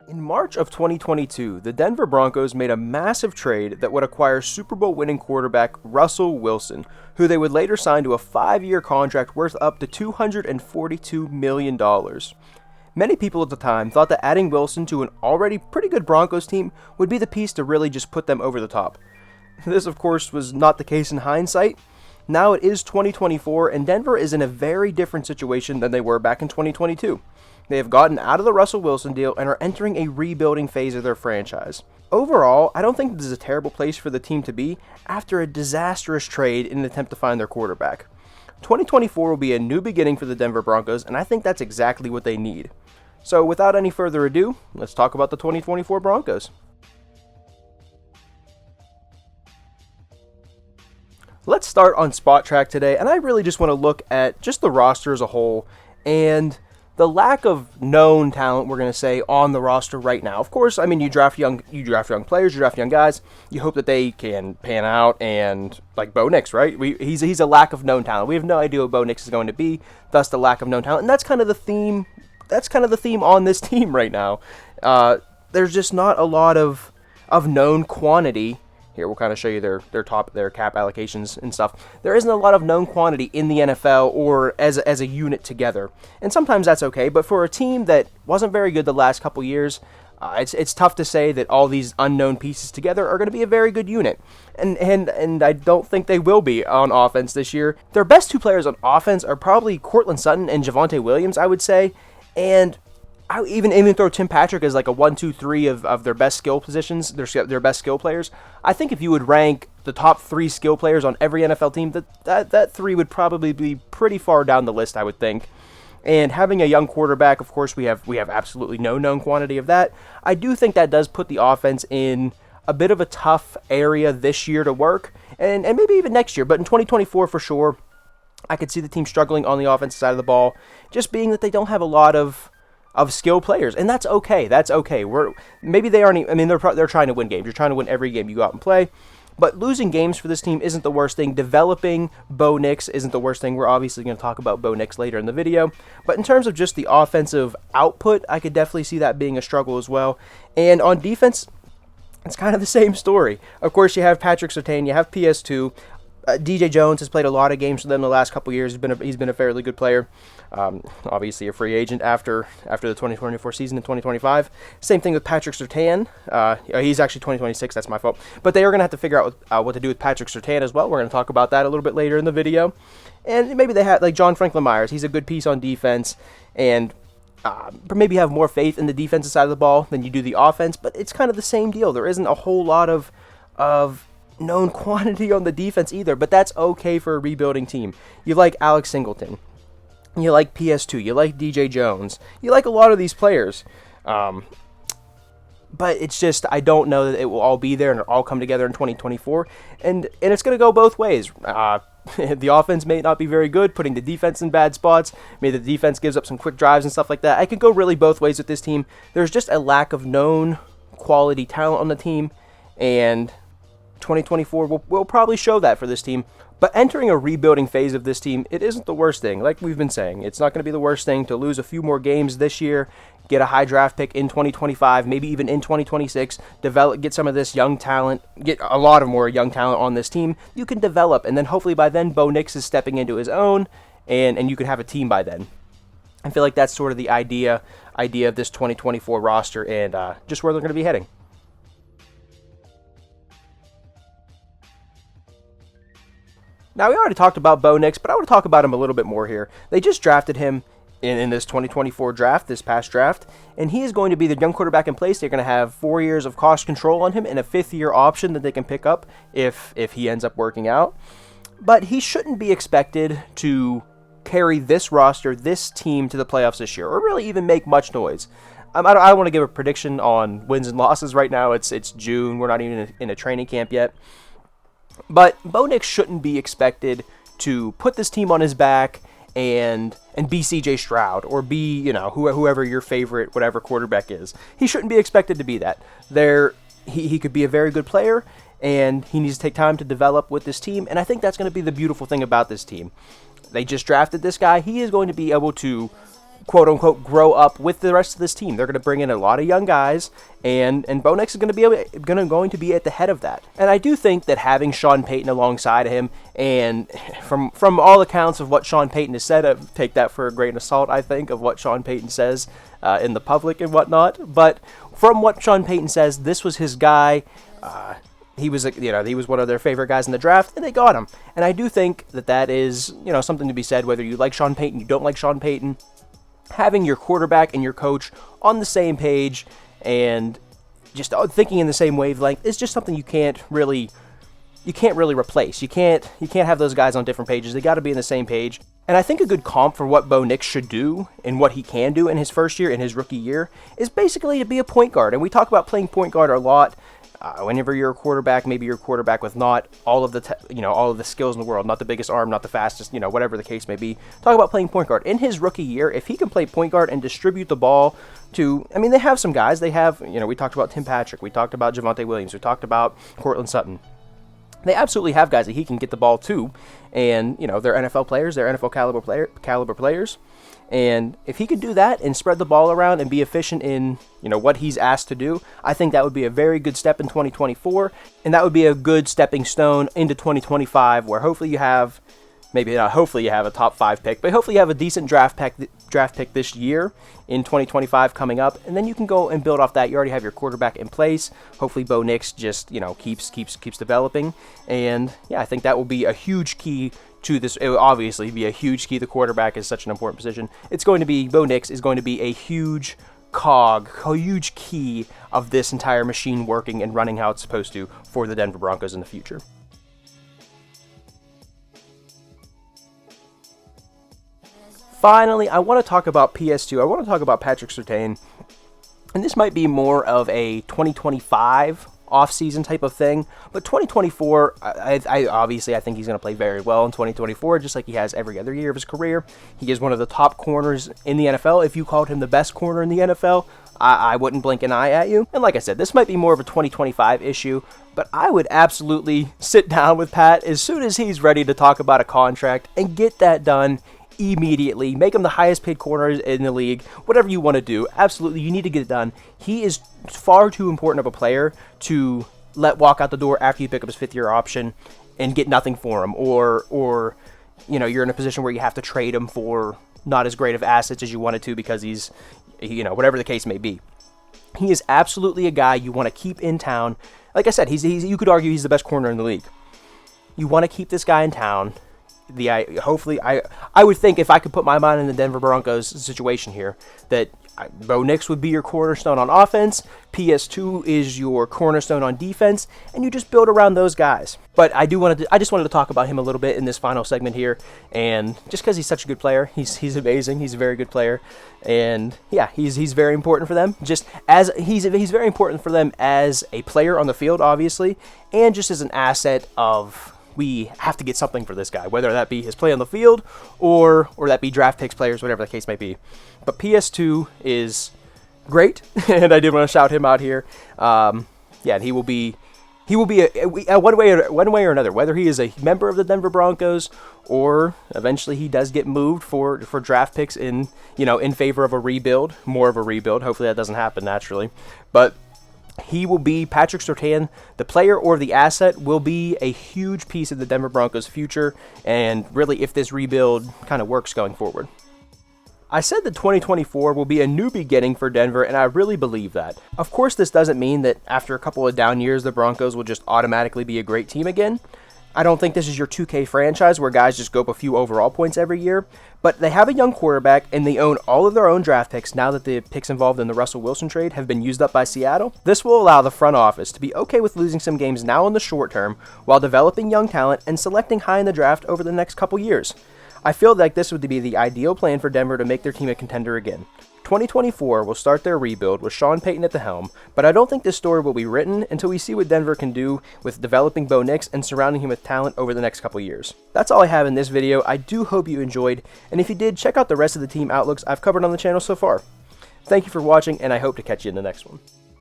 In March of 2022, the Denver Broncos made a massive trade that would acquire Super Bowl winning quarterback Russell Wilson, who they would later sign to a 5-year contract worth up to $242 million. Many people at the time thought that adding Wilson to an already pretty good Broncos team would be the piece to really just put them over the top. This, of course, was not the case in hindsight. Now it is 2024, and Denver is in a very different situation than they were back in 2022. They have gotten out of the Russell Wilson deal and are entering a rebuilding phase of their franchise. Overall, I don't think this is a terrible place for the team to be after a disastrous trade in an attempt to find their quarterback. 2024 will be a new beginning for the Denver Broncos, and I think that's exactly what they need. So without any further ado, let's talk about the 2024 Broncos. Let's start on Spot Track today, and I really just want to look at just the roster as a whole and the lack of known talent, we're going to say, on the roster right now. Of course, I mean, you draft young players, you draft young guys. You hope that they can pan out, and like Bo Nix, right? He's a lack of known talent. We have no idea what Bo Nix is going to be, thus the lack of known talent, and that's kind of the theme. That's kind of the theme on this team right now. There's just not a lot of known quantity. Here, we'll kind of show you their cap allocations and stuff. There isn't a lot of known quantity in the NFL or as a unit together. And sometimes that's okay, but for a team that wasn't very good the last couple years, it's tough to say that all these unknown pieces together are going to be a very good unit. And I don't think they will be on offense this year. Their best two players on offense are probably Courtland Sutton and Javonte Williams, I would say. And I would even throw Tim Patrick as like a 1, 2, 3 of their best skill positions, their best skill players. I think if you would rank the top 3 skill players on every NFL team, that 3 would probably be pretty far down the list, I would think. And having a young quarterback, of course, we have absolutely no known quantity of that. I do think that does put the offense in a bit of a tough area this year to work, and maybe even next year. But in 2024, for sure, I could see the team struggling on the offensive side of the ball, just being that they don't have a lot of skill players, and that's okay. That's okay. Maybe they aren't. I mean, they're trying to win games. You're trying to win every game you go out and play, but losing games for this team isn't the worst thing. Developing Bo Nix isn't the worst thing. We're obviously going to talk about Bo Nix later in the video, but in terms of just the offensive output, I could definitely see that being a struggle as well. And on defense, it's kind of the same story. Of course, you have Patrick Surtain, you have PS2. DJ Jones has played a lot of games for them the last couple years. He's been a fairly good player. Obviously a free agent after the 2024 season in 2025. Same thing with Patrick Surtain. He's actually 2026. That's my fault. But they are going to have to figure out what to do with Patrick Surtain as well. We're going to talk about that a little bit later in the video. And maybe they have like John Franklin Myers. He's a good piece on defense, and maybe have more faith in the defensive side of the ball than you do the offense. But it's kind of the same deal. There isn't a whole lot of known quantity on the defense either, but that's okay for a rebuilding team. You like Alex Singleton, you like PS2, you like DJ Jones, you like a lot of these players, but it's just, I don't know that it will all be there and it'll all come together in 2024, and it's going to go both ways. The offense may not be very good, putting the defense in bad spots. Maybe the defense gives up some quick drives and stuff like that. I could go really both ways with this team. There's just a lack of known quality talent on the team, and 2024 will probably show that for this team. But entering a rebuilding phase of this team, it isn't the worst thing. Like we've been saying, it's not going to be the worst thing to lose a few more games this year, get a high draft pick in 2025, maybe even in 2026, get some of this young talent, get a lot of more young talent on this team. You can develop, and then hopefully by then Bo Nix is stepping into his own, and you can have a team by then. I feel like that's sort of the idea of this 2024 roster and just where they're going to be heading. Now, we already talked about Bo Nix, but I want to talk about him a little bit more here. They just drafted him in this 2024 draft, this past draft, and he is going to be the young quarterback in place. They're going to have 4 years of cost control on him and a 5th-year option that they can pick up if he ends up working out. But he shouldn't be expected to carry this roster, this team, to the playoffs this year, or really even make much noise. I don't want to give a prediction on wins and losses right now. It's June. We're not even in a training camp yet. But Bo Nix shouldn't be expected to put this team on his back and be C.J. Stroud or be, whoever your favorite whatever quarterback is. He shouldn't be expected to be that. He could be a very good player, and he needs to take time to develop with this team, and I think that's going to be the beautiful thing about this team. They just drafted this guy. He is going to be able to quote unquote grow up with the rest of this team. They're going to bring in a lot of young guys, and Bo Nix is going to be at the head of that. And I do think that having Sean Payton alongside of him, and from all accounts of what Sean Payton has said, I take that for a grain of salt, I think, of what Sean Payton says in the public and whatnot. But from what Sean Payton says, this was his guy. He was one of their favorite guys in the draft, and they got him. And I do think that is, something to be said, whether you like Sean Payton, you don't like Sean Payton. Having your quarterback and your coach on the same page and just thinking in the same wavelength is just something you can't really replace. You can't have those guys on different pages. They got to be on the same page. And I think a good comp for what Bo Nix should do and what he can do in his first year, in his rookie year, is basically to be a point guard. And we talk about playing point guard a lot. Whenever you're a quarterback, maybe you're a quarterback with not all of the skills in the world, not the biggest arm, not the fastest, whatever the case may be. Talk about playing point guard. In his rookie year, if he can play point guard and distribute the ball they have some guys. They have, we talked about Tim Patrick, we talked about Javonte Williams, we talked about Cortland Sutton. They absolutely have guys that he can get the ball to, and they're NFL players, they're NFL caliber players. And if he could do that and spread the ball around and be efficient in, what he's asked to do, I think that would be a very good step in 2024, and that would be a good stepping stone into 2025, where hopefully you have, maybe not hopefully you have a top 5 pick, but hopefully you have a decent draft pick this year in 2025 coming up, and then you can go and build off that. You already have your quarterback in place. Hopefully Bo Nix just, keeps developing, and yeah, I think that will be a huge key to this. It will obviously be a huge key. The quarterback is such an important position. Bo Nix is going to be a huge huge key of this entire machine working and running how it's supposed to for the Denver Broncos in the future. Finally, I want to talk about PS2. I want to talk about Patrick Surtain. And this might be more of a 2025 off-season type of thing, but 2024, I obviously think he's going to play very well in 2024, just like he has every other year of his career. He is one of the top corners in the NFL. If you called him the best corner in the NFL, I wouldn't blink an eye at you. And like I said, this might be more of a 2025 issue, but I would absolutely sit down with Pat as soon as he's ready to talk about a contract and get that done immediately. Make him the highest paid corner in the league. Whatever you want to do, absolutely, you need to get it done. He is far too important of a player to let walk out the door after you pick up his 5th-year option and get nothing for him, or you're in a position where you have to trade him for not as great of assets as you wanted to because he's, whatever the case may be. He is absolutely a guy you want to keep in town. Like I said, you could argue he's the best corner in the league. You want to keep this guy in town. I would think, if I could put my mind in the Denver Broncos situation here, that Bo Nix would be your cornerstone on offense, PS2 is your cornerstone on defense, and you just build around those guys. But I just wanted to talk about him a little bit in this final segment here, and just because he's such a good player, he's amazing, he's a very good player, and yeah, he's very important for them. Just as he's very important for them as a player on the field, obviously, and just as an asset of, we have to get something for this guy, whether that be his play on the field or that be draft picks, players, whatever the case may be. But PS2 is great, and I did want to shout him out here. And he will be one way or another, whether he is a member of the Denver Broncos or eventually he does get moved for draft picks in favor of a rebuild, more of a rebuild. Hopefully that doesn't happen naturally, but he will be, Patrick Surtain, the player or the asset, will be a huge piece of the Denver Broncos' future, and really if this rebuild kind of works going forward. I said that 2024 will be a new beginning for Denver, and I really believe that. Of course, this doesn't mean that after a couple of down years, the Broncos will just automatically be a great team again. I don't think this is your 2K franchise where guys just go up a few overall points every year, but they have a young quarterback and they own all of their own draft picks now that the picks involved in the Russell Wilson trade have been used up by Seattle. This will allow the front office to be okay with losing some games now in the short term while developing young talent and selecting high in the draft over the next couple years. I feel like this would be the ideal plan for Denver to make their team a contender again. 2024 will start their rebuild with Sean Payton at the helm, but I don't think this story will be written until we see what Denver can do with developing Bo Nix and surrounding him with talent over the next couple years. That's all I have in this video. I do hope you enjoyed, and if you did, check out the rest of the team outlooks I've covered on the channel so far. Thank you for watching, and I hope to catch you in the next one.